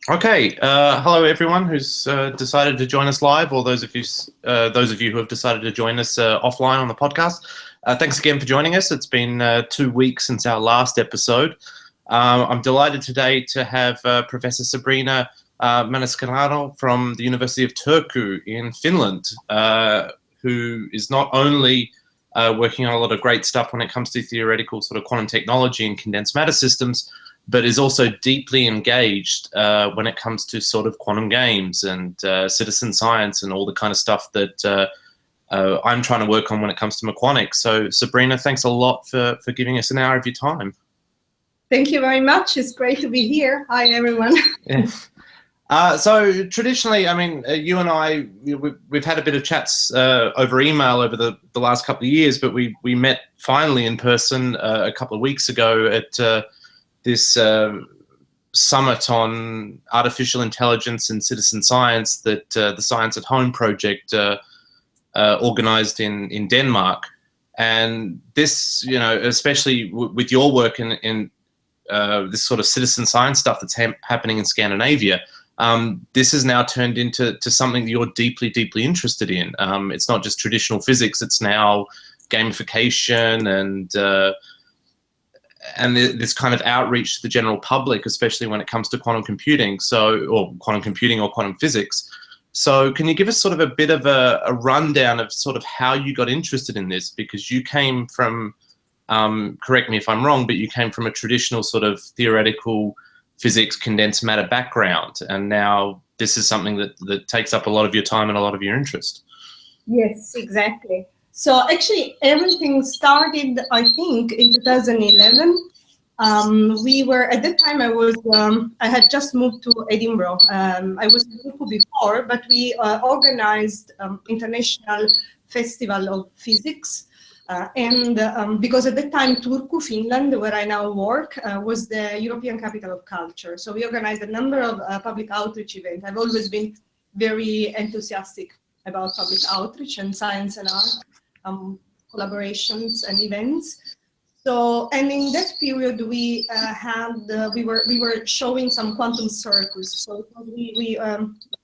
Okay, hello everyone who's decided to join us live, or those of you who have decided to join us offline on the podcast. Thanks again for joining us. It's been 2 weeks since our last episode. I'm delighted today to have Professor Sabrina Maniscalco from the University of Turku in Finland, who is not only working on a lot of great stuff when it comes to theoretical sort of quantum technology and condensed matter systems, but is also deeply engaged when it comes to sort of quantum games and citizen science and all the kind of stuff that I'm trying to work on when it comes to meQuanics. So Sabrina, thanks a lot for giving us an hour of your time. Thank you very much. It's great to be here. Hi, everyone. Yeah. So traditionally, I mean, you and I, we've had a bit of chats over email over the last couple of years, but we met finally in person a couple of weeks ago at this summit on artificial intelligence and citizen science that the Science at Home project organized in Denmark. And this, you know, especially with your work in this sort of citizen science stuff that's happening in Scandinavia, this has now turned into something that you're deeply, deeply interested in. It's not just traditional physics, it's now gamification and this kind of outreach to the general public, especially when it comes to quantum computing, or quantum physics. So can you give us sort of a bit of a rundown of sort of how you got interested in this? Because you came from, correct me if I'm wrong, but you came from a traditional sort of theoretical physics condensed matter background, and now this is something that takes up a lot of your time and a lot of your interest. Yes, exactly. So actually, everything started, I think, in 2011. We were at that time. I had just moved to Edinburgh. I was in Turku before, but we organized international festival of physics. Because at that time, Turku, Finland, where I now work, was the European capital of culture. So we organized a number of public outreach events. I've always been very enthusiastic about public outreach and science and art collaborations and events. So, and in that period, we were showing some quantum circus. So we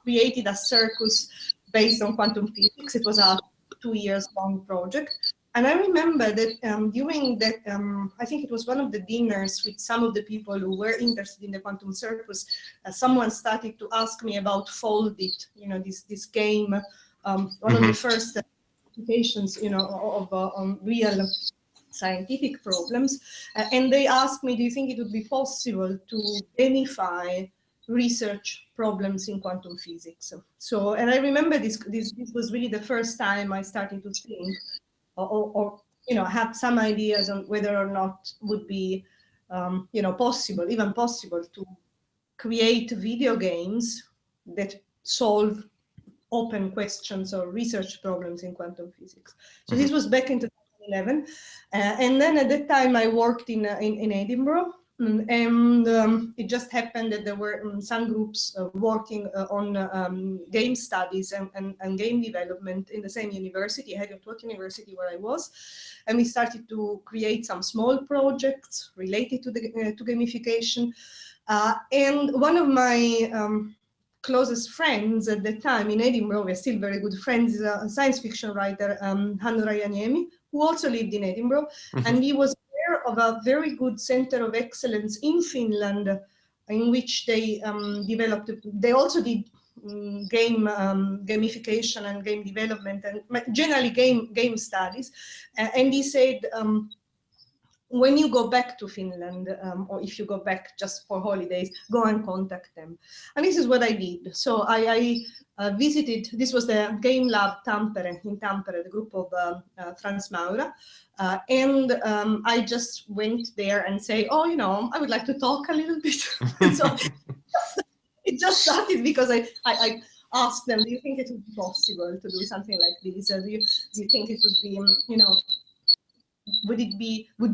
created a circus based on quantum physics. It was a 2 years long project. And I remember that during that, I think it was one of the dinners with some of the people who were interested in the quantum circus, someone started to ask me about Foldit, you know, this game, one of the first applications, you know, of on real scientific problems. And they asked me, do you think it would be possible to gamify research problems in quantum physics? So, and I remember this was really the first time I started to think, or you know, have some ideas on whether or not would be, you know, even possible to create video games that solve open questions or research problems in quantum physics. So this was back in 2011, and then at that time I worked in Edinburgh. And it just happened that there were some groups working on game studies and game development in the same university, University of Turku University, where I was. And we started to create some small projects related to gamification. And one of my closest friends at the time in Edinburgh, we're still very good friends, is a science fiction writer, Hannu Rajaniemi, who also lived in Edinburgh. And he was of a very good center of excellence in Finland, in which they developed. They also did gamification and game development, and generally game studies. And he said, when you go back to Finland, or if you go back just for holidays, go and contact them. And this is what I did. So I visited, this was the Game Lab Tampere, in Tampere, the group of Franz Maura. And I just went there and say, oh, you know, I would like to talk a little bit. So it just started because I asked them, do you think it would be possible to do something like this? Do you think it would be, you know, would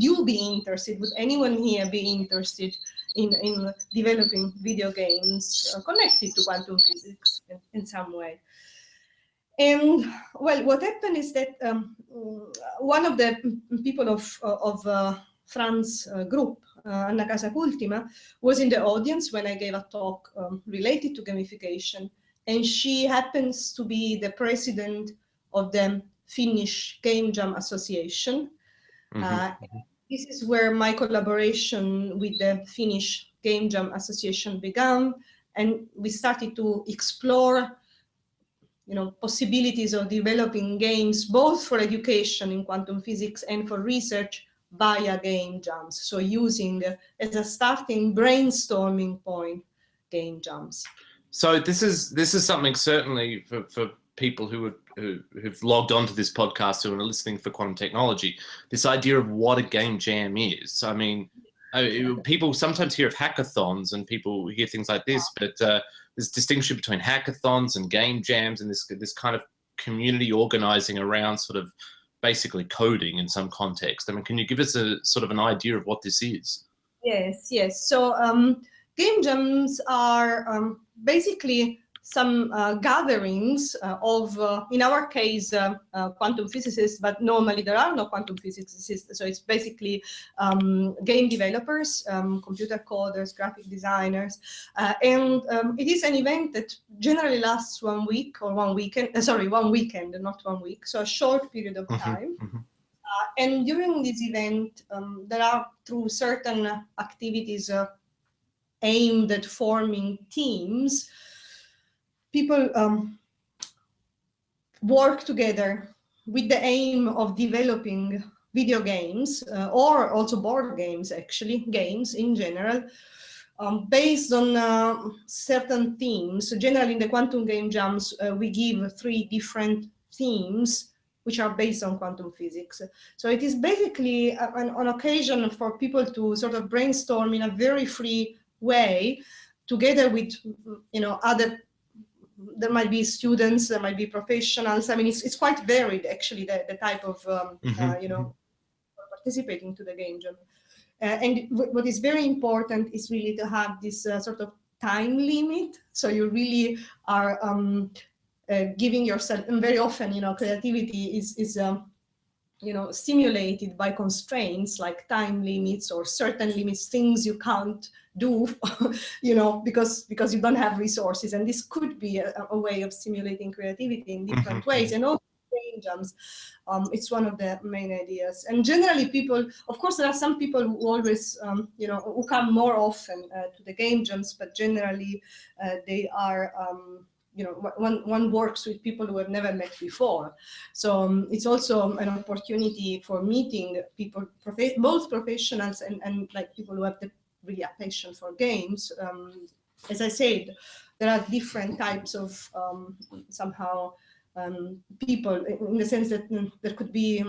you be interested, would anyone here be interested in developing video games connected to quantum physics in some way? And well, what happened is that one of the people of Fran's group, Anna Casacultima, was in the audience when I gave a talk related to gamification. And she happens to be the president of the Finnish Game Jam Association. This is where my collaboration with the Finnish Game Jam Association began, and we started to explore, possibilities of developing games both for education in quantum physics and for research via game jams. So using as a starting brainstorming point game jams. So this is something certainly for people who've logged onto this podcast who are listening for quantum technology, this idea of what a game jam is. I mean, people sometimes hear of hackathons and people hear things like this, but there's distinction between hackathons and game jams and this kind of community organizing around sort of basically coding in some context. I mean, can you give us a sort of an idea of what this is? Yes. So game jams are basically some gatherings of, in our case, quantum physicists, but normally there are no quantum physicists. So it's basically game developers, computer coders, graphic designers. And it is an event that generally lasts 1 week or 1 weekend, one weekend, not 1 week. So a short period of time. And during this event, there are, through certain activities aimed at forming teams, people work together with the aim of developing video games or also board games, actually, games in general, based on certain themes. So generally in the quantum game jams, we give 3 different themes which are based on quantum physics. So it is basically an occasion for people to sort of brainstorm in a very free way, together with other. There might be students, there might be professionals. I mean, it's quite varied, actually, the type of, participating to the game jam. And what is very important is really to have this sort of time limit. So you really are giving yourself, and very often, creativity is stimulated by constraints like time limits or certain limits, things you can't do, because you don't have resources. And this could be a way of stimulating creativity in different ways. And also game jams, it's one of the main ideas. And generally people, of course, there are some people who always, who come more often to the game jams, but generally they are, one works with people who have never met before. So it's also an opportunity for meeting people, both professionals and like people who have really a passion for games. As I said, there are different types of people, in the sense that there could be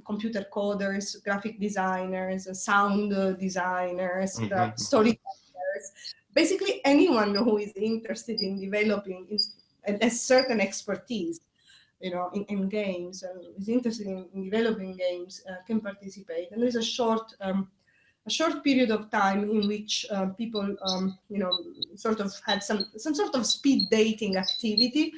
computer coders, graphic designers, sound designers, storytellers. Basically, anyone who is interested in developing a certain expertise, in games, and is interested in developing games, can participate. And there's a short period of time in which people, sort of had some sort of speed dating activity.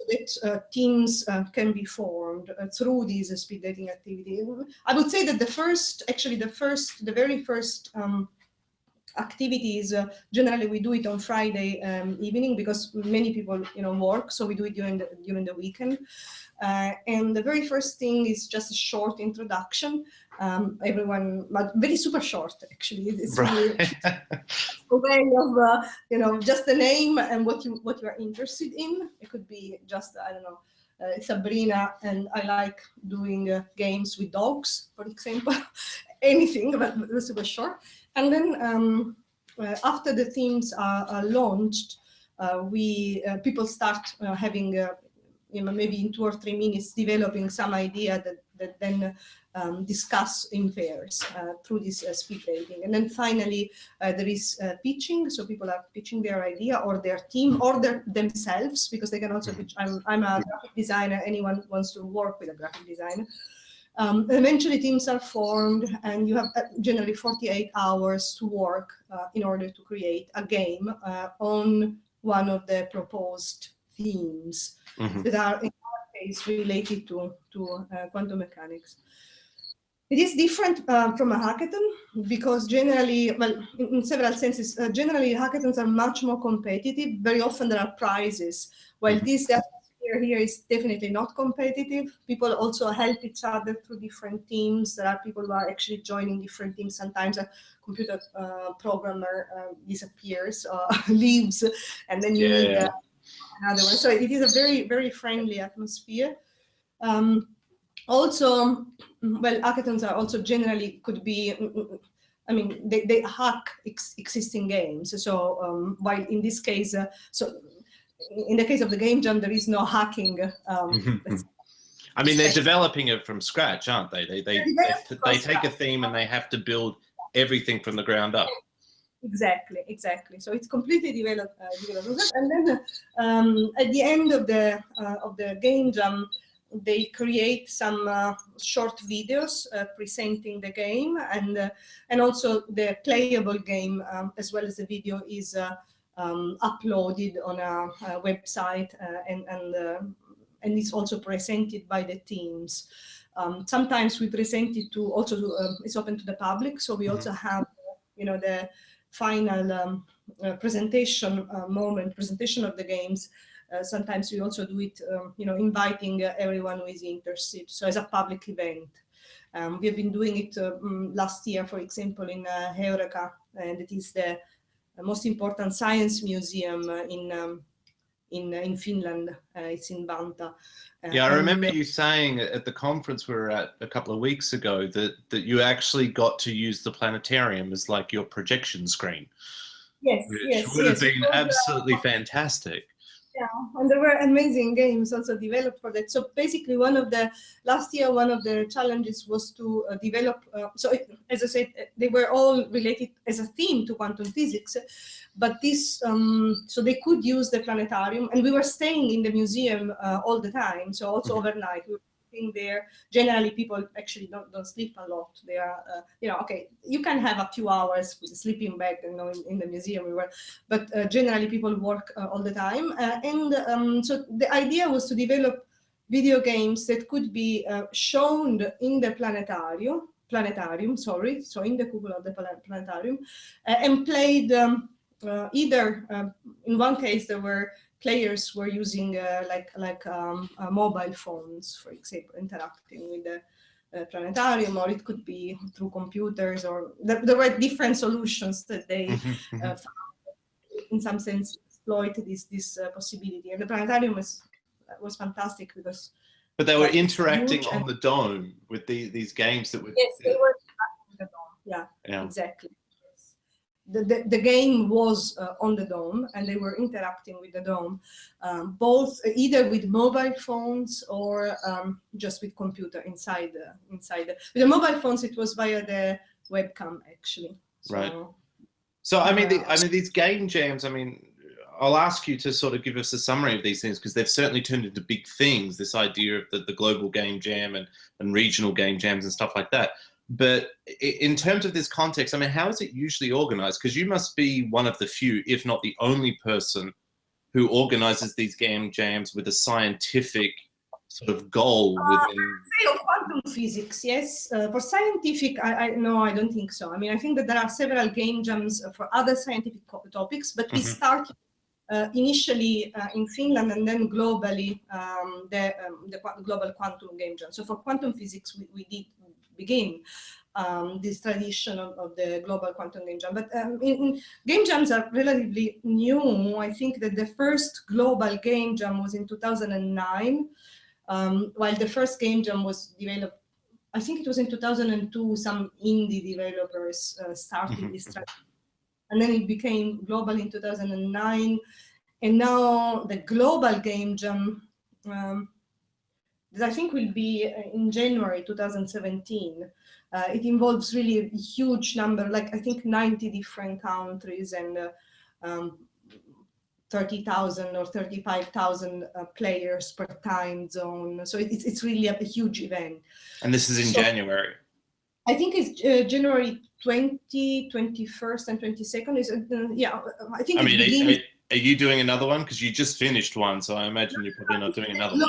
That teams can be formed through these speed dating activity. I would say that the very first activities, generally we do it on Friday evening, because many people work, so we do it during the weekend. And the very first thing is just a short introduction. Everyone, but very super short, actually. It's really a way of just the name and what you are interested in. It could be just, I don't know, Sabrina, and I like doing games with dogs, for example. Anything, but super short. And then after the themes are launched, people start having, maybe in 2 or 3 minutes, developing some idea that then discuss in pairs through this speed dating. And then finally, there is pitching. So people are pitching their idea or their team or themselves, because they can also pitch. I'm a graphic designer. Anyone wants to work with a graphic designer. Eventually teams are formed, and you have generally 48 hours to work in order to create a game on one of the proposed themes that are, in our case, related to quantum mechanics. It is different from a hackathon because generally, well, in several senses, generally hackathons are much more competitive. Very often there are prizes, while the atmosphere here is definitely not competitive. People also help each other through different teams. There are people who are actually joining different teams. Sometimes a computer programmer disappears or leaves, and then you need another one. So it is a very, very friendly atmosphere. Also, well, hackathons are also generally could be, I mean, they hack existing games. So while in this case, so in the case of the game jam, there is no hacking. I mean, they're developing it from scratch, aren't they? They take a theme and they have to build everything from the ground up. Exactly, exactly. So it's completely developed, and then at the end of the game jam, they create some short videos presenting the game, and also the playable game as well as the video is uploaded on a website and it's also presented by the teams. Sometimes we present it it's open to the public, so we also have the final presentation of the games. Sometimes we also do it, inviting everyone who is interested. So as a public event, we have been doing it last year, for example, in Heureka, and it is the most important science museum in Finland. It's in Vantaa. Yeah, I remember you saying at the conference we were at a couple of weeks ago that you actually got to use the planetarium as like your projection screen. Yes, which would have been absolutely fantastic. Yeah, and there were amazing games also developed for that. So basically, last year, one of the challenges was to develop. As I said, they were all related as a theme to quantum physics, but so they could use the planetarium, and we were staying in the museum all the time. So also overnight, we were sitting there. Generally, people actually don't sleep a lot. They are, okay, you can have a few hours with a sleeping bag, in the museum we were, but generally people work all the time. So the idea was to develop video games that could be shown in the planetarium, so in the cupola of the planetarium, and played either, in one case there were players were using mobile phones, for example, interacting with the planetarium, or it could be through computers, or there were different solutions that they found, in some sense exploit this possibility. And the planetarium was fantastic because. But they were interacting on the dome with these games that were. Yes, they were interacting with the dome. Yeah. Exactly. The game was on the dome, and they were interacting with the dome, both either with mobile phones or just with computer inside. With the mobile phones, it was via the webcam actually. Right. So I mean, these game jams. I mean, I'll ask you to sort of give us a summary of these things, because they've certainly turned into big things. This idea of the global game jam and regional game jams and stuff like that. But in terms of this context, I mean, how is it usually organized? Because you must be one of the few, if not the only person, who organizes these game jams with a scientific sort of goal within. Quantum physics, yes. For scientific, I don't think so. I mean, I think that there are several game jams for other scientific topics, but we started initially in Finland and then globally the global quantum game jam. So for quantum physics, we did begin this tradition of the global quantum game jam. But game jams are relatively new. I think that the first global game jam was in 2009, while the first game jam was developed, I think it was in 2002, some indie developers started this tradition. And then it became global in 2009. And now the global game jam, that I think will be in January 2017. It involves really a huge number, like I think 90 different countries and 30,000 or 35,000 players per time zone. So it's really a huge event. And this is in January? I think it's January 20, 21st, and 22nd. I think. I mean, are you doing another one? Because you just finished one, so I imagine you're probably not doing another one.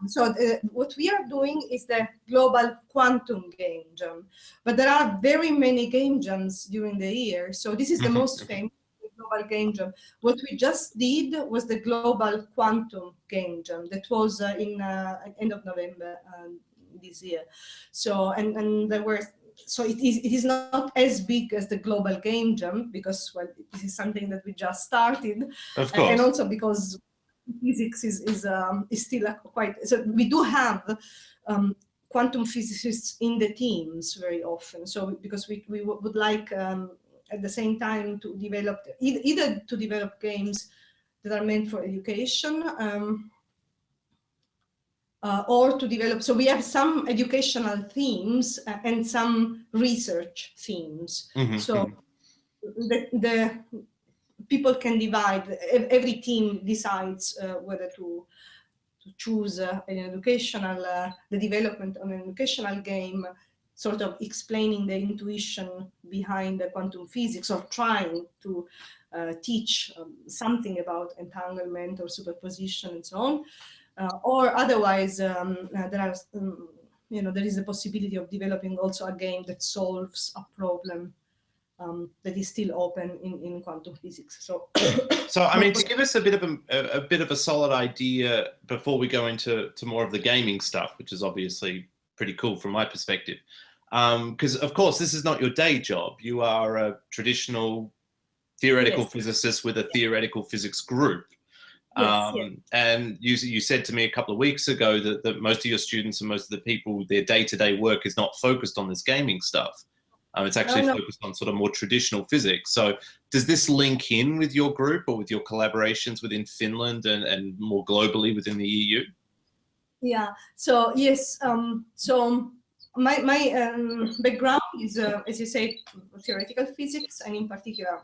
So what we are doing is the global quantum game jam, but there are very many game jams during the year. So this is the most famous global game jam. What we just did was the global quantum game jam that was in end of November this year. So and there were. So it is not as big as the global game jam because, well, this is something that we just started, Of course. and also because physics is still quite. So we do have quantum physicists in the teams very often. So because we would like at the same time to develop either to develop games that are meant for education. Or to develop, so we have some educational themes and some research themes. So the people can divide, every team decides whether to choose an educational, the development of an educational game, sort of explaining the intuition behind the quantum physics, or trying to teach something about entanglement or superposition and so on. Or otherwise, there are, there is the possibility of developing also a game that solves a problem that is still open in quantum physics. So, I mean, to give us a bit of a solid idea before we go into more of the gaming stuff, which is obviously pretty cool from my perspective, because of course this is not your day job. You are a traditional theoretical physicist with a theoretical physics group. And you said to me a couple of weeks ago that most of your students and most of the people, their day-to-day work is not focused on this gaming stuff. It's actually focused on sort of more traditional physics. So does this link in with your group or with your collaborations within Finland and more globally within the EU? Yeah, so yes, so my background is, as you say, theoretical physics, and in particular,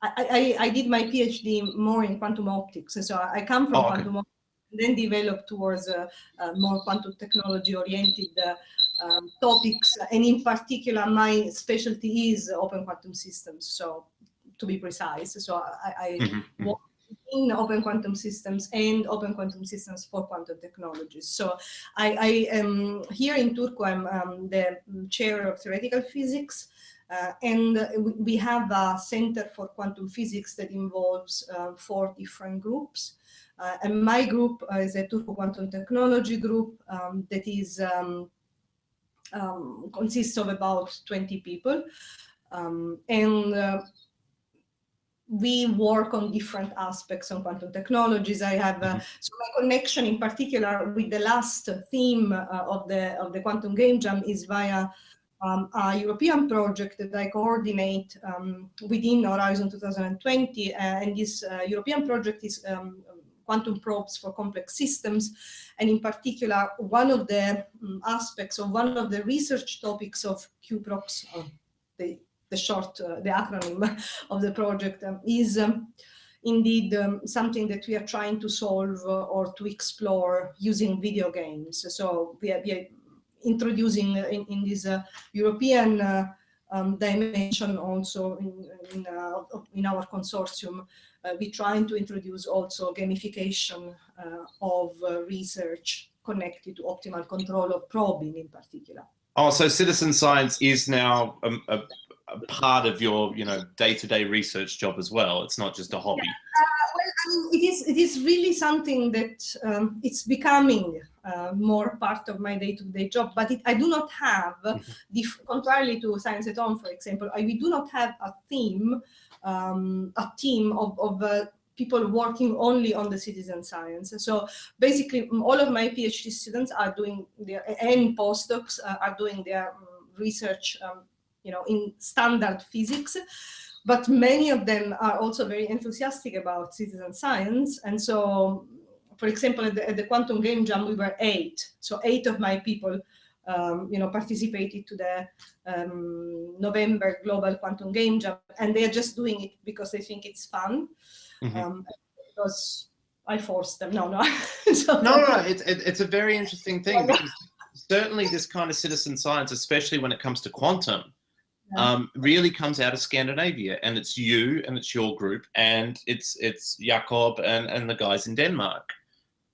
I did my PhD more in quantum optics. So I come from quantum optics, and then developed towards more quantum technology oriented topics. And in particular, my specialty is open quantum systems. So to be precise, so I work in open quantum systems and open quantum systems for quantum technologies. So I am here in Turku. I'm the chair of theoretical physics. And we have a center for quantum physics that involves 4 different groups. And my group is a Turku Quantum Technology group that is consists of about 20 people. And we work on different aspects of quantum technologies. I have so my connection in particular with the last theme of the quantum game jam is via a European project that I coordinate within Horizon 2020, and this European project is quantum probes for complex systems, and in particular, one of the aspects of one of the research topics of QProx, the acronym of the project, is indeed something that we are trying to solve or to explore using video games. So we are introducing in this European dimension also in our consortium, we're trying to introduce also gamification of research connected to optimal control of probing in particular. Oh, so citizen science is now a part of your, day-to-day research job as well. It's not just a hobby. Well, I mean, it is really something that it's becoming more part of my day-to-day job. But I do not have, contrarily to Science at Home, for example, we do not have a team of people working only on the citizen science. So basically, all of my PhD students are doing and postdocs are doing their research, in standard physics. But many of them are also very enthusiastic about citizen science. And so, for example, at the Quantum Game Jam, we were 8. So 8 of my people, participated to the November Global Quantum Game Jam. And they are just doing it because they think it's fun. Because I forced them. No. It's a very interesting thing. Because certainly this kind of citizen science, especially when it comes to quantum, really comes out of Scandinavia, and it's you and it's your group and it's Jakob and the guys in Denmark.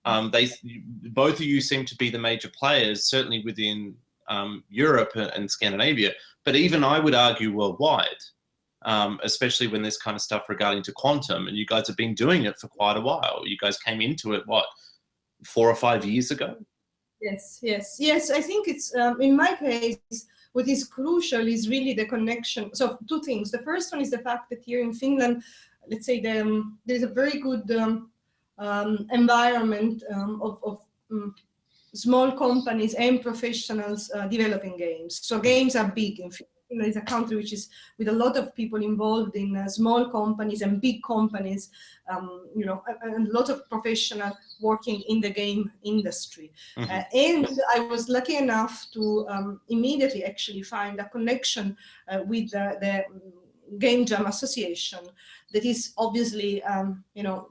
Both of you seem to be the major players, certainly within Europe and Scandinavia, but even I would argue worldwide, especially when there's kind of stuff regarding to quantum, and you guys have been doing it for quite a while. You guys came into it, what, 4 or 5 years ago? Yes. I think it's, in my case, what is crucial is really the connection. So 2 things. The first one is the fact that here in Finland, let's say there's a very good environment of small companies and professionals developing games. So games are big in Finland. Finland is a country which is with a lot of people involved in small companies and big companies, you know, and a lot of professionals working in the game industry. And I was lucky enough to immediately actually find a connection with the Game Jam Association that is obviously, you know,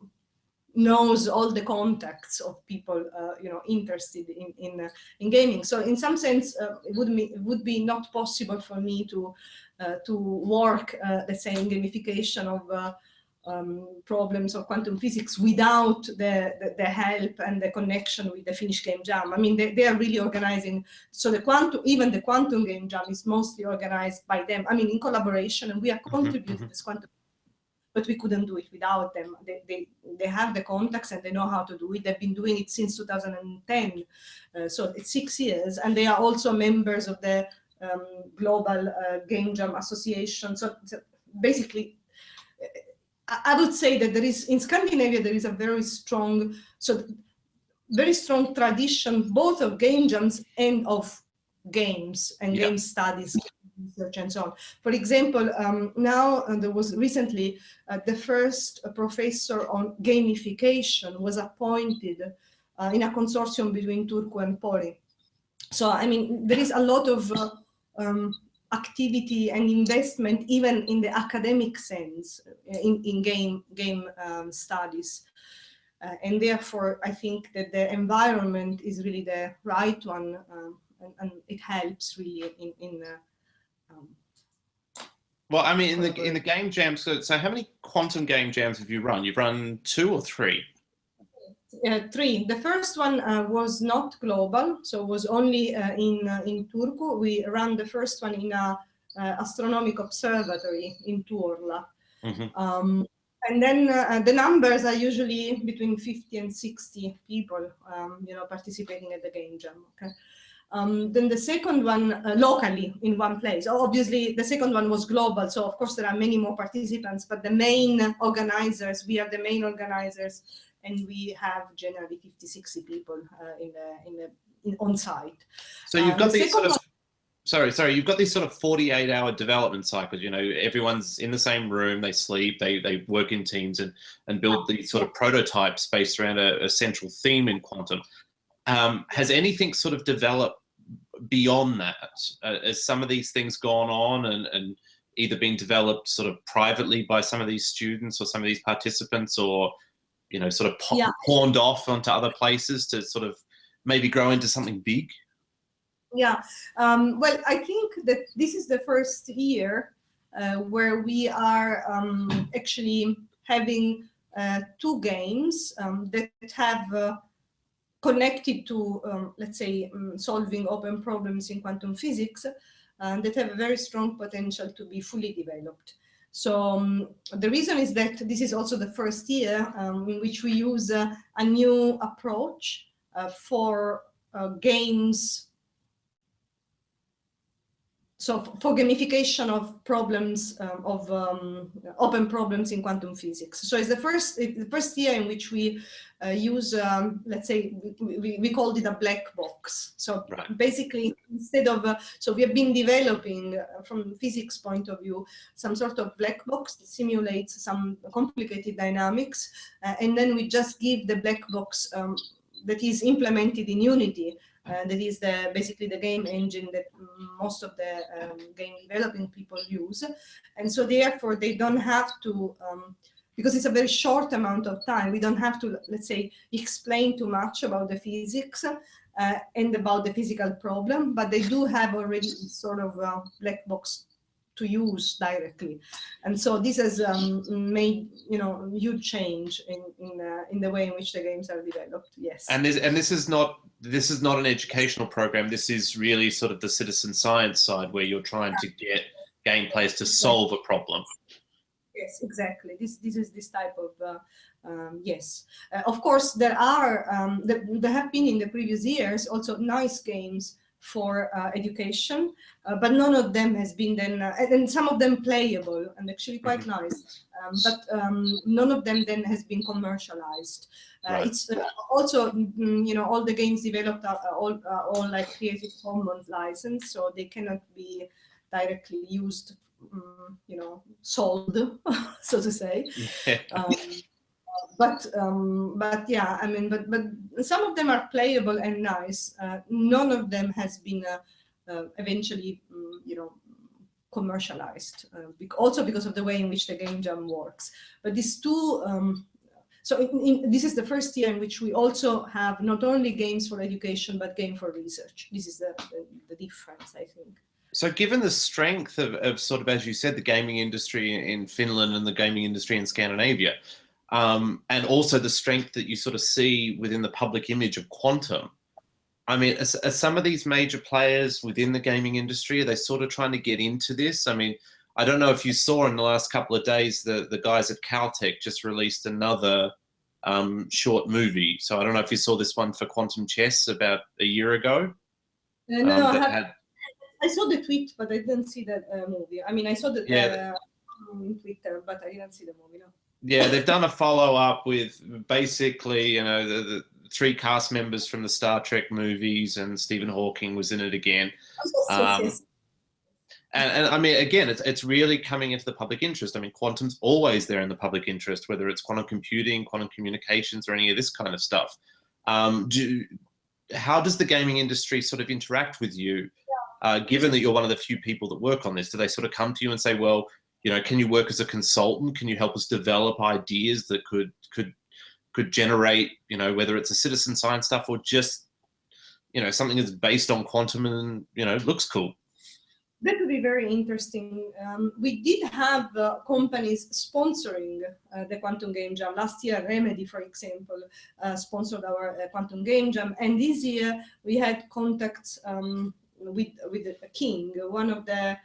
knows all the contacts of people, you know, interested in gaming. So in some sense, it would be not possible for me to work, let's say, in gamification of problems of quantum physics without the help and the connection with the Finnish Game Jam. I mean, they are really organizing. So even the quantum Game Jam is mostly organized by them. I mean, in collaboration, and we are contributing to this quantum. But we couldn't do it without them. They have the contacts and they know how to do it. They've been doing it since 2010, so it's 6 years, and they are also members of the Global Game Jam Association. So basically, I would say that there is in Scandinavia there is a very strong tradition both of game jams and of games and game studies. Research and so on. For example, now there was recently the first professor on gamification was appointed in a consortium between Turku and Pori. So I mean, there is a lot of activity and investment even in the academic sense in game studies. And therefore, I think that the environment is really the right one, and it helps really in well, I mean, in the game jams. So how many quantum game jams have you run? You've run 2 or 3? 3. The first one was not global, so was only in Turku. We ran the first one in a astronomic observatory in Tuorla. And then the numbers are usually between 50 and 60 people, you know, participating at the game jam. Okay. Then the second one locally in one place. Obviously, the second one was global, so of course there are many more participants. But the main organizers, we are the main organizers, and we have generally 50, 60 people on site. So you've got these sort of. Sorry. You've got these sort of 48-hour development cycles. You know, everyone's in the same room. They sleep. They work in teams and build these sort of prototypes based around a central theme in quantum. Has anything sort of developed beyond that? Has some of these things gone on and either been developed sort of privately by some of these students or some of these participants, or, you know, sort of pawned off onto other places to sort of maybe grow into something big? Yeah, well, I think that this is the first year where we are actually having 2 games that have connected to, let's say, solving open problems in quantum physics, that have a very strong potential to be fully developed. So the reason is that this is also the first year in which we use a new approach for games. So for gamification of problems, of open problems in quantum physics. So it's the first year in which we use, let's say, we called it a black box. So basically, instead of, so we have been developing from physics point of view, some sort of black box that simulates some complicated dynamics. And then we just give the black box that is implemented in Unity. That is basically the game engine that most of the game developing people use. And so therefore they don't have to, because it's a very short amount of time, we don't have to, let's say, explain too much about the physics and about the physical problem, but they do have already sort of black box to use directly, and so this has made huge change in the way in which the games are developed. Yes, and this is not an educational program. This is really sort of the citizen science side, where you're trying to get game players to solve a problem. Yes, exactly. This is this type of yes. Of course, there are there have been in the previous years also nice games for education, but none of them has been then, and some of them playable and actually quite nice, but none of them then has been commercialized. Right. It's also, all the games developed are all like Creative Commons license, so they cannot be directly used, sold, so to say. Yeah. But yeah, I mean, but some of them are playable and nice. None of them has been eventually, commercialized. Also because of the way in which the game jam works. But these two. So this is the first year in which we also have not only games for education but game for research. This is the difference, I think. So given the strength of sort of, as you said, the gaming industry in Finland and the gaming industry in Scandinavia, and also the strength that you sort of see within the public image of Quantum, I mean, are some of these major players within the gaming industry, are they sort of trying to get into this? I mean, I don't know if you saw in the last couple of days, the guys at Caltech just released another short movie. So I don't know if you saw this one for Quantum Chess about a year ago. No, I saw the tweet, but I didn't see that movie. I mean, I saw the on Twitter, but I didn't see the movie. No. Yeah, they've done a follow-up with basically, the three cast members from the Star Trek movies, and Stephen Hawking was in it again. Yes. And I mean, again, it's really coming into the public interest. I mean, quantum's always there in the public interest, whether it's quantum computing, quantum communications, or any of this kind of stuff. How does the gaming industry sort of interact with you, given that you're one of the few people that work on this? Do they sort of come to you and say, well, can you work as a consultant? Can you help us develop ideas that could generate, whether it's a citizen science stuff or just, something that's based on quantum and, looks cool? That would be very interesting. We did have companies sponsoring the Quantum Game Jam. Last year, Remedy, for example, sponsored our Quantum Game Jam. And this year, we had contacts with King, one of the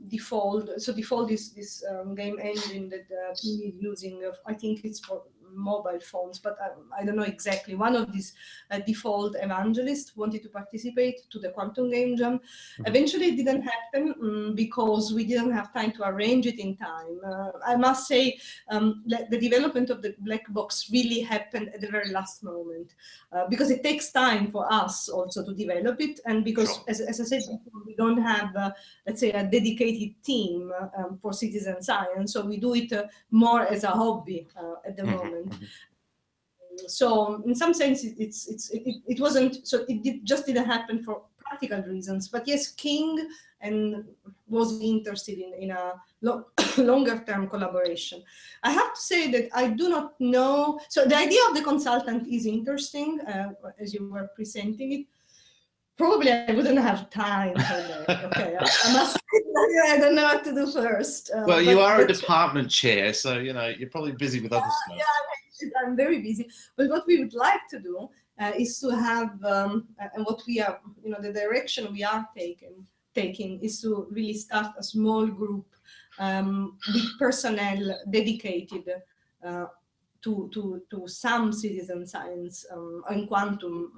Default. So Default is this game engine that King is using. I think it's for mobile phones, but I don't know exactly. One of these Default evangelists wanted to participate to the Quantum Game Jam. Eventually it didn't happen because we didn't have time to arrange it in time. I must say the development of the black box really happened at the very last moment because it takes time for us also to develop it, and because as I said before, we don't have let's say a dedicated team for citizen science, so we do it more as a hobby at the moment. So in some sense, it wasn't. So it just didn't happen for practical reasons. But yes, King was interested in a longer term collaboration. I have to say that I do not know. So the idea of the consultant is interesting, as you were presenting it. Probably I wouldn't have time for that. Okay, I must. I don't know what to do first. Well, you are a department chair, so you're probably busy with other stuff. Yeah, I'm very busy. But what we would like to do is to have, and what we are, the direction we are taking is to really start a small group with personnel dedicated to some citizen science and quantum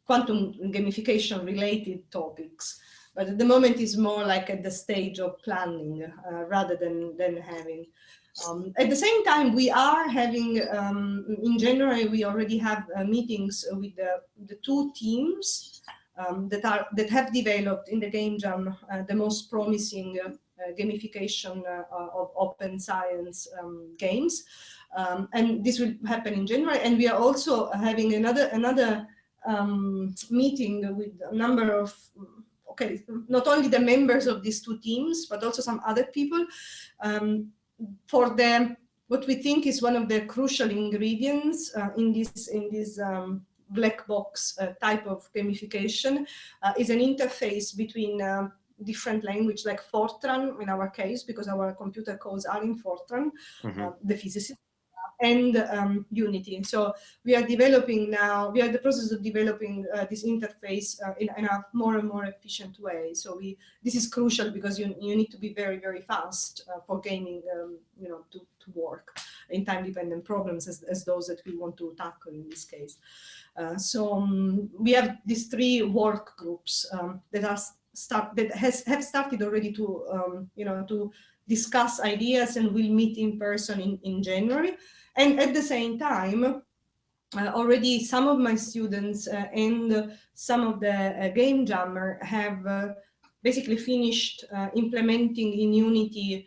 gamification related topics, but at the moment it's more like at the stage of planning rather than having. At the same time, we are having, in January, we already have meetings with the two teams that have developed in the Game Jam the most promising gamification of open science games, and this will happen in January. And we are also having another meeting with a number of, not only the members of these two teams, but also some other people for what we think is one of the crucial ingredients in this black box type of gamification is an interface between different language like Fortran in our case, because our computer codes are in Fortran, the physicists, and Unity. So we are developing now, we are in the process of developing this interface in a more and more efficient way. So this is crucial because you need to be very, very fast for gaming, to work in time-dependent problems as those that we want to tackle in this case. So we have these 3 work groups that have started already to to discuss ideas, and will meet in person in January. And at the same time, already some of my students and some of the game jammer have basically finished implementing in Unity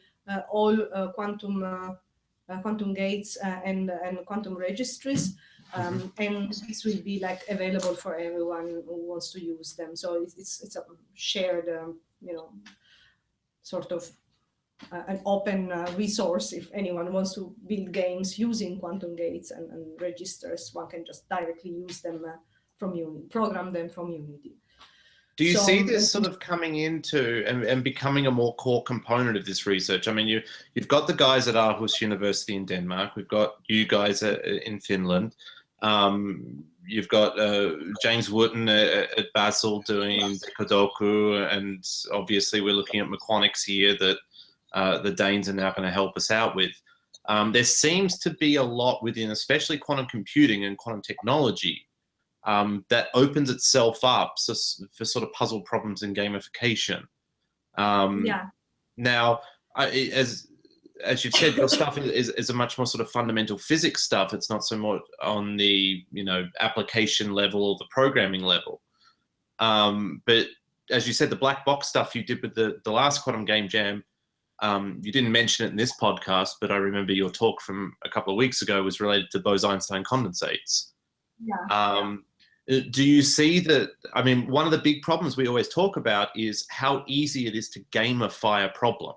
all quantum gates and quantum registries. And this will be like available for everyone who wants to use them. So it's a shared, sort of an open resource. If anyone wants to build games using quantum gates and registers, one can just directly use them from Unity, program them from Unity. Do you see this sort of coming into and becoming a more core component of this research? I mean, you've got the guys at Aarhus University in Denmark. We've got you guys in Finland. You've got James Wooten at Basel doing Kodoku, and obviously we're looking at meQuanics here that the Danes are now going to help us out with. There seems to be a lot within, especially quantum computing and quantum technology, that opens itself up for sort of puzzle problems and gamification. Now, as you've said, your stuff is a much more sort of fundamental physics stuff. It's not so much on the application level or the programming level. But as you said, the black box stuff you did with the last Quantum Game Jam, you didn't mention it in this podcast, but I remember your talk from a couple of weeks ago was related to Bose-Einstein condensates. Do you see that? I mean, one of the big problems we always talk about is how easy it is to gamify a problem.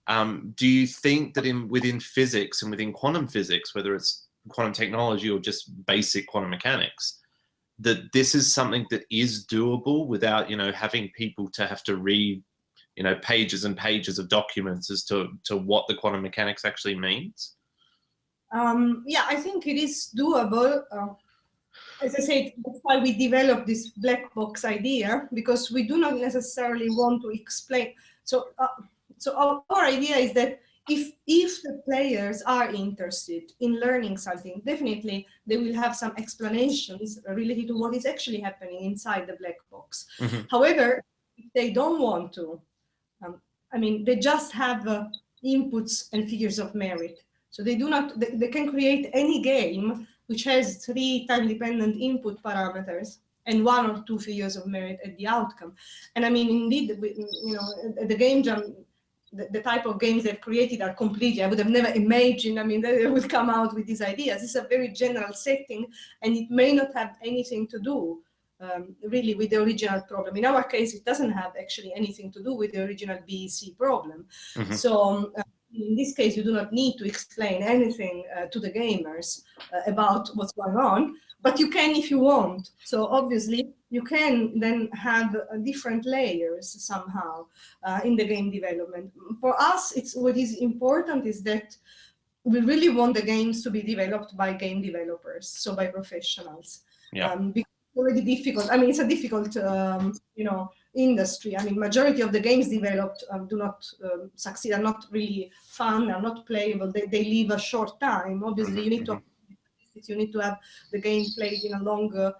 Do you think that within physics and within quantum physics, whether it's quantum technology or just basic quantum mechanics, that this is something that is doable without having people to have to read pages and pages of documents as to what the quantum mechanics actually means? I think it is doable. As I said, that's why we developed this black box idea, because we do not necessarily want to explain. So our idea is that if the players are interested in learning something, definitely they will have some explanations related to what is actually happening inside the black box. However, if they don't want to, they just have inputs and figures of merit. So they can create any game which has 3 time-dependent input parameters and 1 or 2 figures of merit at the outcome. And indeed, the game jam, the type of games they've created are completely, I would have never imagined, that they would come out with these ideas. It's a very general setting, and it may not have anything to do really with the original problem. In our case, it doesn't have actually anything to do with the original BEC problem. So in this case, you do not need to explain anything to the gamers about what's going on, but you can if you want. So obviously, you can then have different layers somehow in the game development. For us, what is important is that we really want the games to be developed by game developers, so by professionals. Because it's already difficult. It's a difficult, industry. Majority of the games developed do not succeed, are not really fun, are not playable. They live a short time. Obviously, you need to have statistics. You need to have the game played in a longer,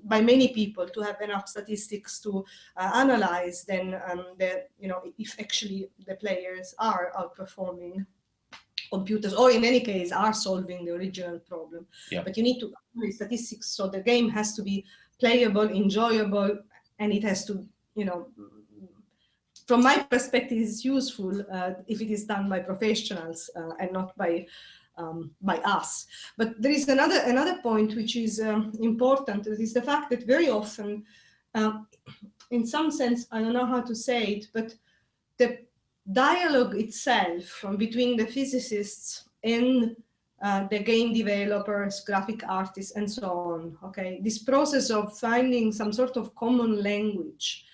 by many people to have enough statistics to analyze. Then, if actually the players are outperforming computers, or in any case are solving the original problem. But you need to have statistics, so the game has to be playable, enjoyable, and it has to, from my perspective, it's useful if it is done by professionals and not by us. But there is another point which is important. It is the fact that very often, in some sense, I don't know how to say it, but the dialogue itself between the physicists and the game developers, graphic artists, and so on. Okay, this process of finding some sort of common language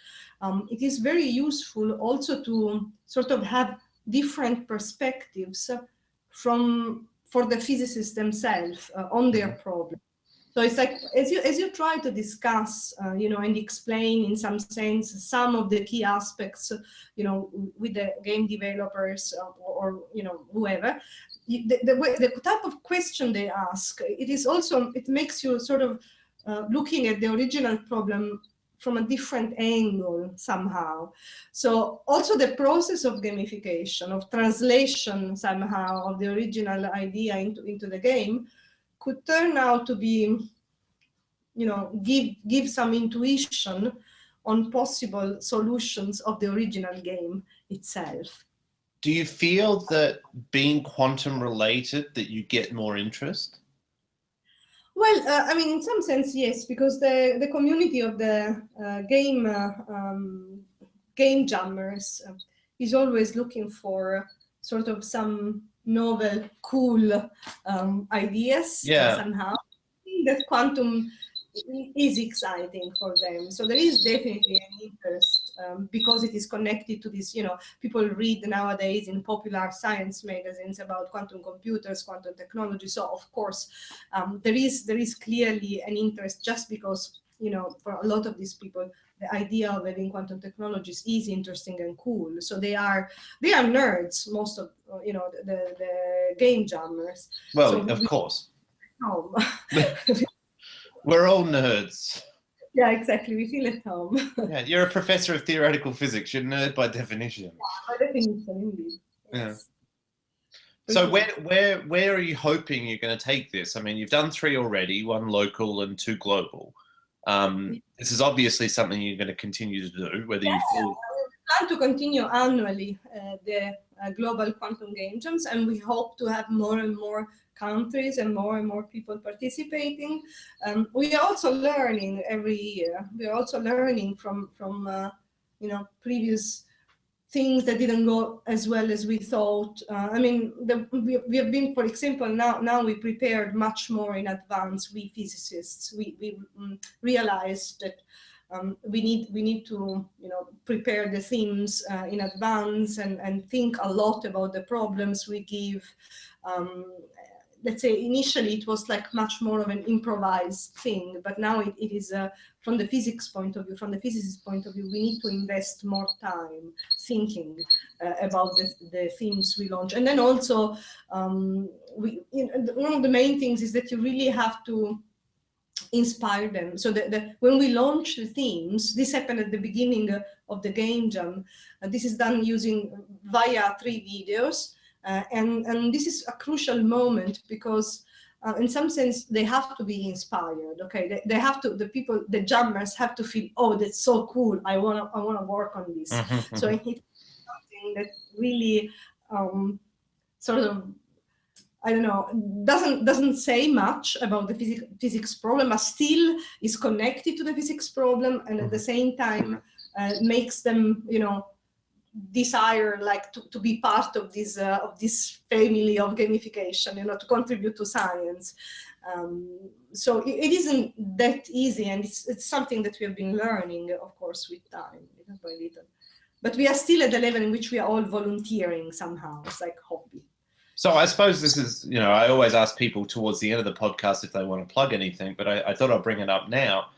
it is very useful also to sort of have different perspectives for the physicists themselves on their problem. So it's like as you try to discuss, and explain in some sense some of the key aspects, with the game developers or whoever, the type of question they ask, it makes you sort of looking at the original problem from a different angle somehow. So also the process of gamification, of translation somehow of the original idea into the game could turn out to be, give some intuition on possible solutions of the original game itself. Do you feel that being quantum related, that you get more interest? Well, in some sense, yes, because the community of the game jammers is always looking for sort of some novel, cool ideas somehow. I think that quantum is exciting for them. So there is definitely an interest because it is connected to this, people read nowadays in popular science magazines about quantum computers, quantum technology. So of course, there is clearly an interest just because, for a lot of these people, the idea of having quantum technologies is interesting and cool. So they are nerds, most of, the game jammers. Well, so of course. Home. We're all nerds. Yeah, exactly. We feel at home. Yeah, you're a professor of theoretical physics. You're a nerd by definition. Yeah, by definition, indeed. Yes. Yeah. So where are you hoping you're going to take this? I mean, you've done 3 already, 1 local and 2 global. This is obviously something you're going to continue to do, whether you feel... We plan to continue annually the global quantum game jams, and we hope to have more and more countries and more people participating. We are also learning every year. We are also learning from previous things that didn't go as well as we thought. We have been, for example, now we prepared much more in advance. We physicists, we realized that we need to prepare the themes in advance and think a lot about the problems we give. Let's say initially it was like much more of an improvised thing, but now it is from the physics point of view, from the physicist's point of view, we need to invest more time thinking about the themes we launch. And then also, one of the main things is that you really have to inspire them. So when we launch the themes, this happened at the beginning of the game jam. This is done via 3 videos. And this is a crucial moment because in some sense they have to be inspired. Okay, they have to, the jammers have to feel, oh, that's so cool, I wanna work on this. So it's something that really sort of, I don't know, doesn't say much about the physics problem, but still is connected to the physics problem, and at the same time makes them, desire like to be part of this family of gamification, to contribute to science. So it isn't that easy, and it's something that we have been learning, of course, with time, little by little. But we are still at the level in which we are all volunteering somehow. It's like hobby. So I suppose this is, I always ask people towards the end of the podcast if they want to plug anything, but I thought I'd bring it up now.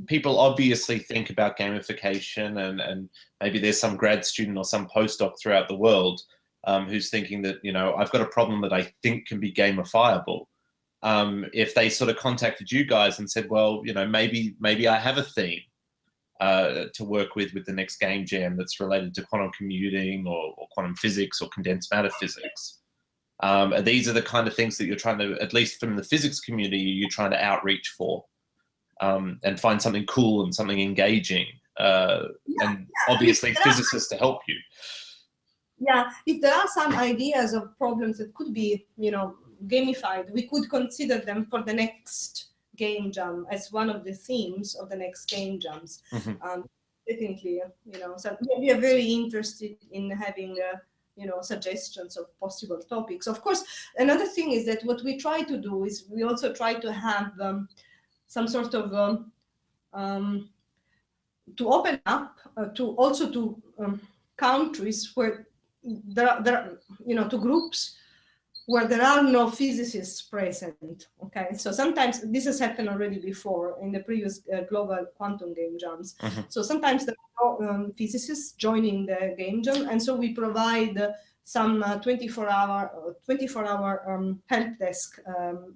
People obviously think about gamification, and maybe there's some grad student or some postdoc throughout the world who's thinking that, I've got a problem that I think can be gamifiable. If they sort of contacted you guys and said, well, maybe I have a theme to work with the next game jam that's related to quantum computing or quantum physics or condensed matter physics. These are the kind of things that you're trying to, at least from the physics community, you're trying to outreach for and find something cool and something engaging. And obviously physicists to help you. Yeah, if there are some ideas of problems that could be, gamified, we could consider them for the next game jam as one of the themes of the next game jams. Definitely, so we are very interested in having, suggestions of possible topics. Of course, another thing is that what we try to do is we also try to have some sort of to open up to also to countries where there are, you know, to groups where there are no physicists present. Okay, so sometimes this has happened already before in the previous global quantum game jams. So sometimes there are no physicists joining the game jam, and so we provide some 24-hour help desk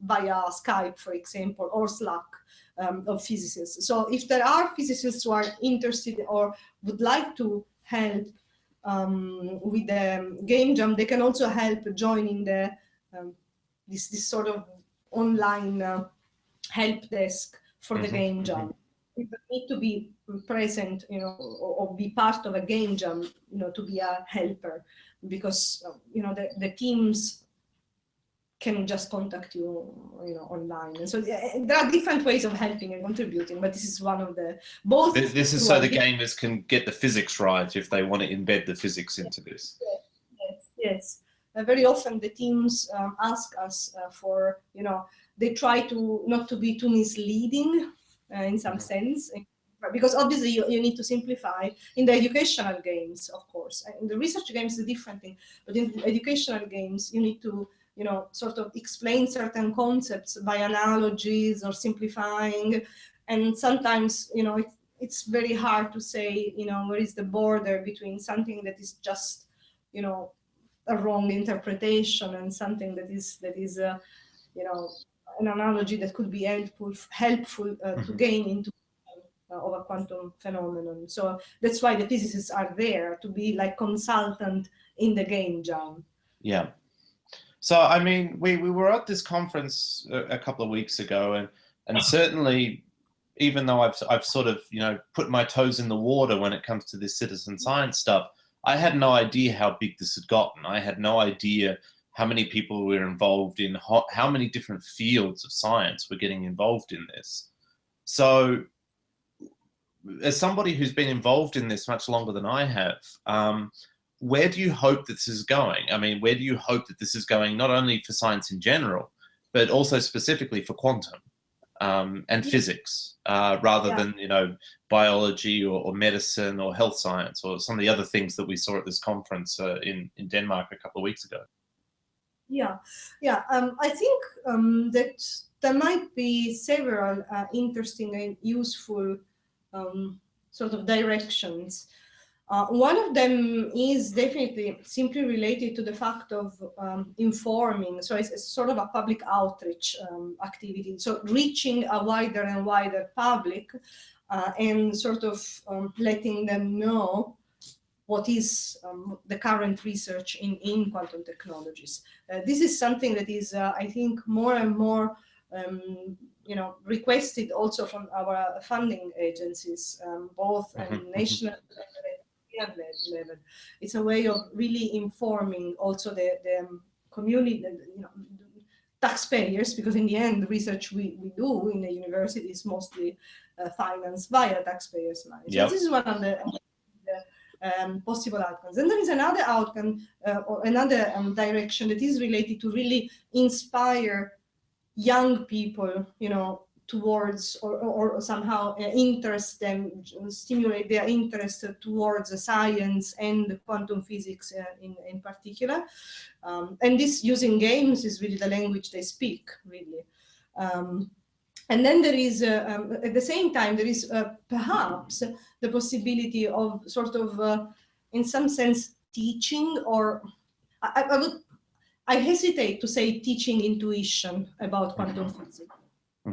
via Skype, for example, or Slack of physicists. So if there are physicists who are interested or would like to help with the game jam, they can also help joining the this sort of online help desk for the game jam. You need to be present, you know, or be part of a game jam, you know, to be a helper, because you know the teams can just contact you, you know, online. And so there are different ways of helping and contributing, but this is one of the both. This is so the gamers can get the physics right if they want to embed the physics into this. Yes. Very often the teams ask us for, you know, they try to not to be too misleading in some sense, because obviously you need to simplify. In the educational games, of course, in the research games is a different thing, but in the educational games you need to, you know, sort of explain certain concepts by analogies or simplifying, and sometimes, you know, it's very hard to say, you know, where is the border between something that is just, you know, a wrong interpretation and something that is you know, an analogy that could be helpful to gain into of a quantum phenomenon. So that's why the physicists are there, to be like consultant in the game jam. Yeah. So I mean, we were at this conference a couple of weeks ago, and certainly, even though I've sort of, you know, put my toes in the water when it comes to this citizen science stuff, I had no idea how big this had gotten. I had no idea how many people were involved in how many different fields of science were getting involved in this. So as somebody who's been involved in this much longer than I have, where do you hope this is going? I mean, where do you hope that this is going, not only for science in general, but also specifically for quantum and physics, rather than, you know, biology or medicine or health science or some of the other things that we saw at this conference in Denmark a couple of weeks ago? I think that there might be several interesting and useful sort of directions. One of them is definitely simply related to the fact of informing. So it's sort of a public outreach activity. So reaching a wider and wider public and sort of letting them know what is the current research in quantum technologies. This is something that is, I think, more and more you know, requested also from our funding agencies, both at national and level. It's a way of really informing also the community, you know, taxpayers, because in the end, the research we do in the university is mostly financed via taxpayers' money. So this is one of the possible outcomes. And there is another outcome or another direction that is related to really inspire young people, you know, towards or somehow interest them, stimulate their interest towards science and quantum physics in particular. And this, using games, is really the language they speak, really. And then there is, at the same time, there is perhaps the possibility of sort of, in some sense, teaching, or I hesitate to say teaching intuition about quantum physics,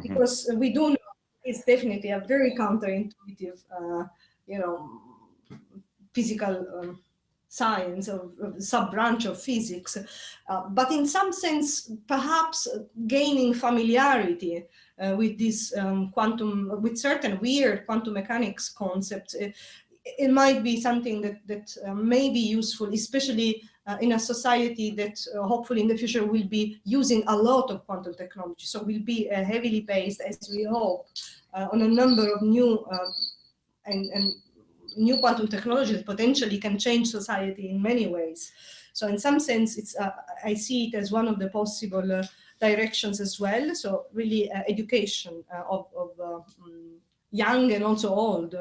because we do know it's definitely a very counterintuitive, you know, physical science, of sub-branch of physics, but in some sense, perhaps gaining familiarity with this quantum, with certain weird quantum mechanics concepts, it might be something that may be useful, especially in a society that hopefully in the future will be using a lot of quantum technology. So will be heavily based, as we hope, on a number of new and new quantum technology that potentially can change society in many ways. So in some sense, it's I see it as one of the possible directions as well. So really education of young and also old,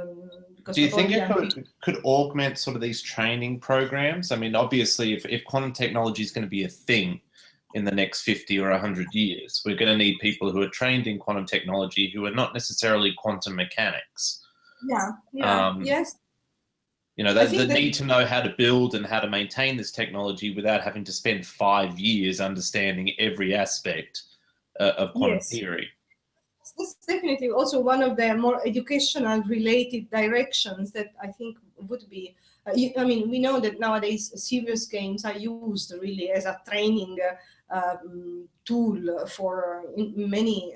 because do you not think only it could augment sort of these training programs? I mean, obviously, if quantum technology is going to be a thing in the next 50 or 100 years, we're going to need people who are trained in quantum technology who are not necessarily quantum mechanics. Yes. You know, they need to know how to build and how to maintain this technology without having to spend 5 years understanding every aspect of quantum theory. This is definitely also one of the more educational related directions that I think would be, I mean, we know that nowadays serious games are used really as a training tool for many,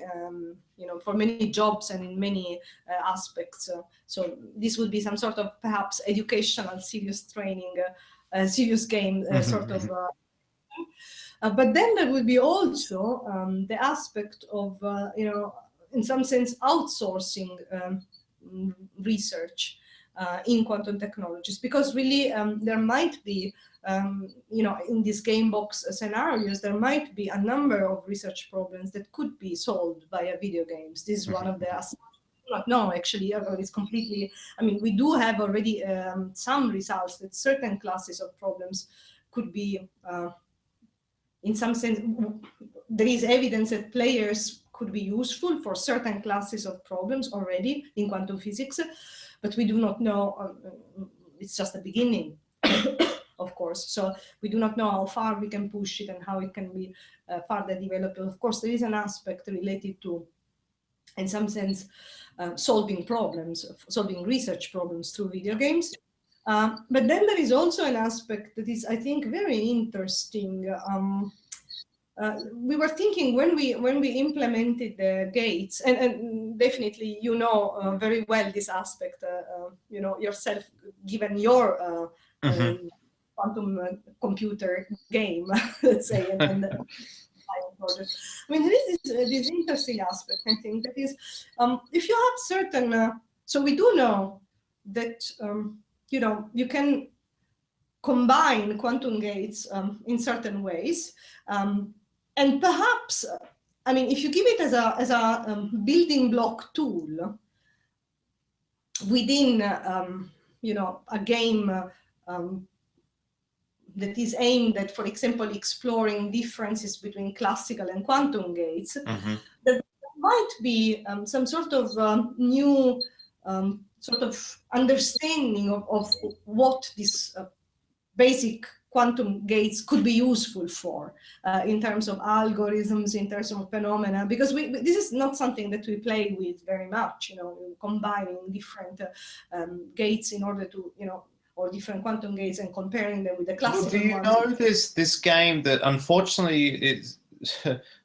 for many jobs and in many aspects. So this would be some sort of perhaps educational serious training, serious game sort of. But then there would be also the aspect of, in some sense, outsourcing research in quantum technologies, because really there might be, in these game box scenarios, there might be a number of research problems that could be solved via video games. This is one of the aspects. No, actually, it's completely. I mean, we do have already some results that certain classes of problems could be. In some sense, there is evidence that players could be useful for certain classes of problems already in quantum physics, but we do not know, it's just the beginning, of course. So we do not know how far we can push it and how it can be further developed. Of course, there is an aspect related to, in some sense, solving research problems through video games. But then there is also an aspect that is, I think, very interesting. We were thinking when we implemented the gates, and definitely very well this aspect, yourself, given your quantum computer game, let's say, and project. I mean, there is this interesting aspect, I think, that is, if you have certain, so we do know that. You can combine quantum gates in certain ways, and perhaps, I mean, if you give it as a building block tool within, a game that is aimed at, for example, exploring differences between classical and quantum gates, there might be some sort of new. Sort of understanding of what these basic quantum gates could be useful for in terms of algorithms, in terms of phenomena, because this is not something that we play with very much, combining different gates in order to, or different quantum gates and comparing them with the classical ones. Well, do you know this game that unfortunately is,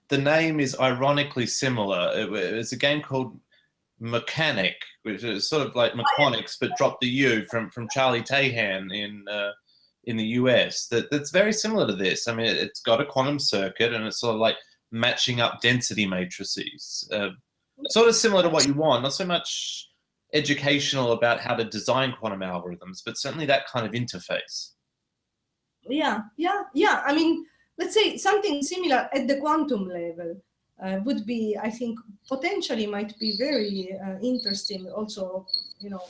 the name is ironically similar. It's a game called meQuanics, which is sort of like meQuanics, but drop the U from Charlie Tahan in the US. That's very similar to this. I mean, it's got a quantum circuit, and it's sort of like matching up density matrices. Sort of similar to what you want, not so much educational about how to design quantum algorithms, but certainly that kind of interface. Yeah. I mean, let's say something similar at the quantum level. Would be, I think, potentially might be very interesting also,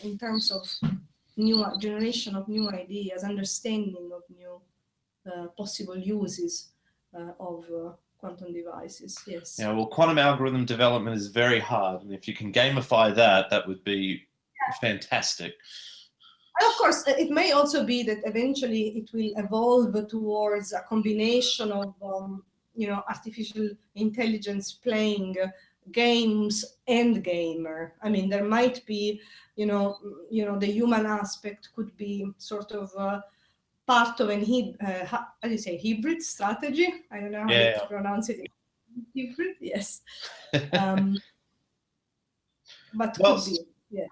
in terms of new generation of new ideas, understanding of new possible uses of quantum devices, yes. Yeah, well, quantum algorithm development is very hard, and if you can gamify that, that would be fantastic. And of course, it may also be that eventually it will evolve towards a combination of artificial intelligence playing games and gamer. I mean, there might be, the human aspect could be sort of part of an how do you say, hybrid strategy? I don't know how to pronounce it. Hybrid, yes. But could be, yeah.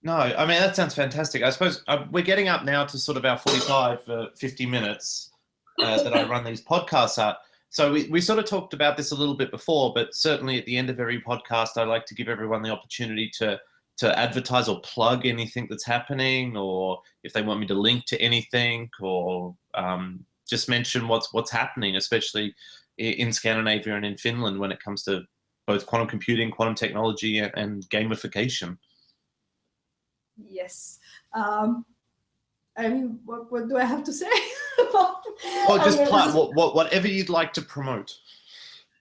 No, I mean, that sounds fantastic. I suppose we're getting up now to sort of our 45, 50 minutes that I run these podcasts at. So we sort of talked about this a little bit before, but certainly at the end of every podcast, I like to give everyone the opportunity to advertise or plug anything that's happening, or if they want me to link to anything, or just mention what's happening, especially in Scandinavia and in Finland when it comes to both quantum computing, quantum technology, and gamification. Yes. And what do I have to say? Or just whatever you'd like to promote.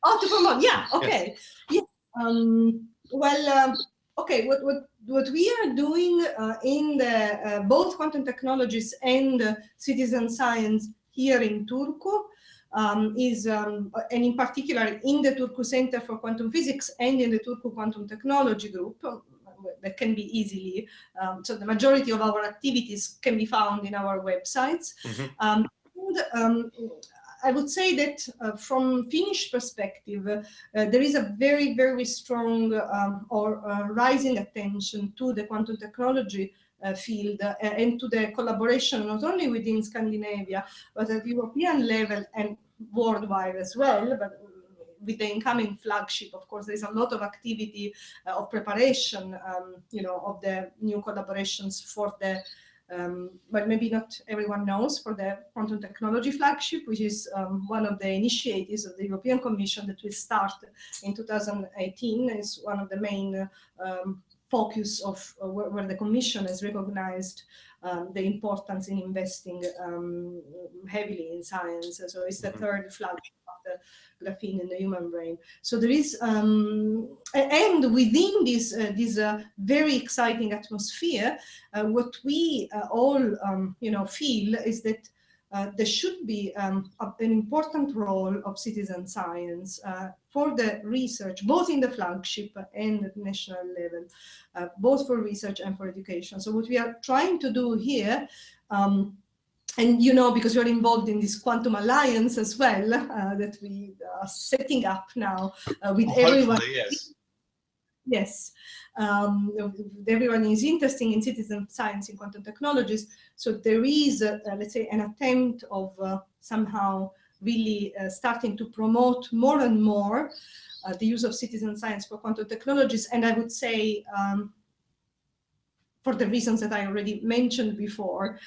Oh, to promote, yeah, okay. Yes. Yeah. Okay, what we are doing in the both quantum technologies and citizen science here in Turku is, and in particular in the Turku Center for Quantum Physics and in the Turku Quantum Technology Group, that can be easily, so the majority of our activities can be found in our websites. Mm-hmm. I would say that from Finnish perspective, there is a very, very strong rising attention to the quantum technology field and to the collaboration not only within Scandinavia, but at European level and worldwide as well. But with the incoming flagship, of course, there's a lot of activity of preparation, of the new collaborations for the but maybe not everyone knows, for the quantum technology flagship, which is one of the initiatives of the European Commission that will start in 2018. Is one of the main focus of where the Commission has recognized the importance in investing heavily in science. So it's the third flagship of the graphene in the human brain. So there is, and within this very exciting atmosphere, what we all feel is that there should be an important role of citizen science for the research, both in the flagship and at national level, both for research and for education. So what we are trying to do here, and because you're involved in this quantum alliance as well, that we are setting up now with everyone. Yes. Yes, everyone is interested in citizen science in quantum technologies. So there is, let's say, an attempt of somehow really starting to promote more and more the use of citizen science for quantum technologies. And I would say, for the reasons that I already mentioned before,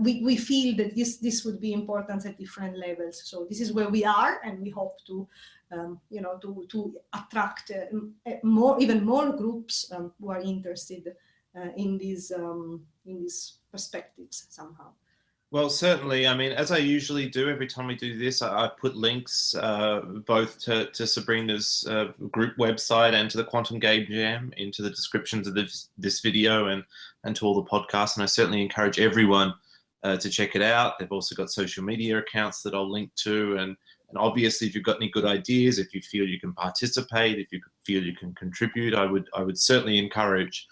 we feel that this would be important at different levels. So this is where we are, and we hope to to attract even more groups who are interested in these perspectives somehow. Well, certainly. I mean, as I usually do every time we do this, I put links both to Sabrina's group website and to the Quantum Game Jam into the descriptions of this video and to all the podcasts. And I certainly encourage everyone to check it out. They've also got social media accounts that I'll link to. And obviously, if you've got any good ideas, if you feel you can participate, if you feel you can contribute, I would certainly encourage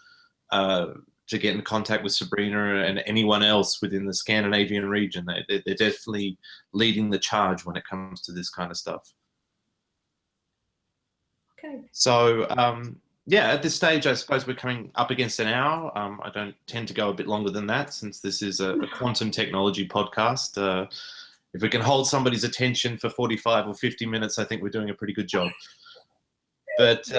to get in contact with Sabrina and anyone else within the Scandinavian region. They're definitely leading the charge when it comes to this kind of stuff. Okay. So, yeah, at this stage, I suppose we're coming up against an hour. I don't tend to go a bit longer than that, since this is a quantum technology podcast. If we can hold somebody's attention for 45 or 50 minutes, I think we're doing a pretty good job. But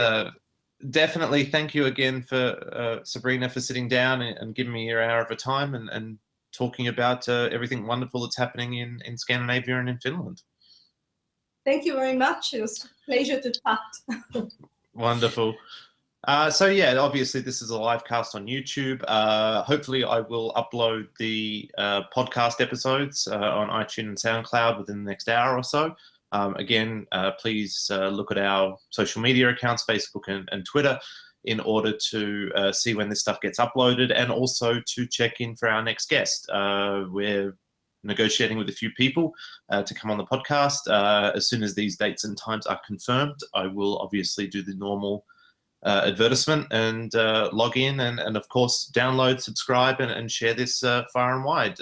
definitely thank you again for Sabrina for sitting down and giving me your hour of a time and talking about everything wonderful that's happening in Scandinavia and in Finland. Thank you very much. It was a pleasure to chat. Wonderful. So yeah, obviously this is a live cast on YouTube. Hopefully I will upload the podcast episodes on iTunes and SoundCloud within the next hour or so. Again, please look at our social media accounts, Facebook and Twitter, in order to see when this stuff gets uploaded, and also to check in for our next guest. We're negotiating with a few people to come on the podcast. As soon as these dates and times are confirmed, I will obviously do the normal advertisement and log in and of course download, subscribe and share this far and wide.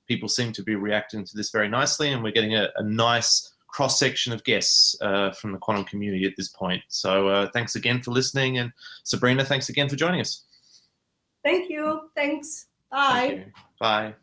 People seem to be reacting to this very nicely, and we're getting a nice cross-section of guests from the quantum community at this point. So thanks again for listening, and Sabrina, thanks again for joining us. Thank you. Thanks. Bye. Thank you. Bye.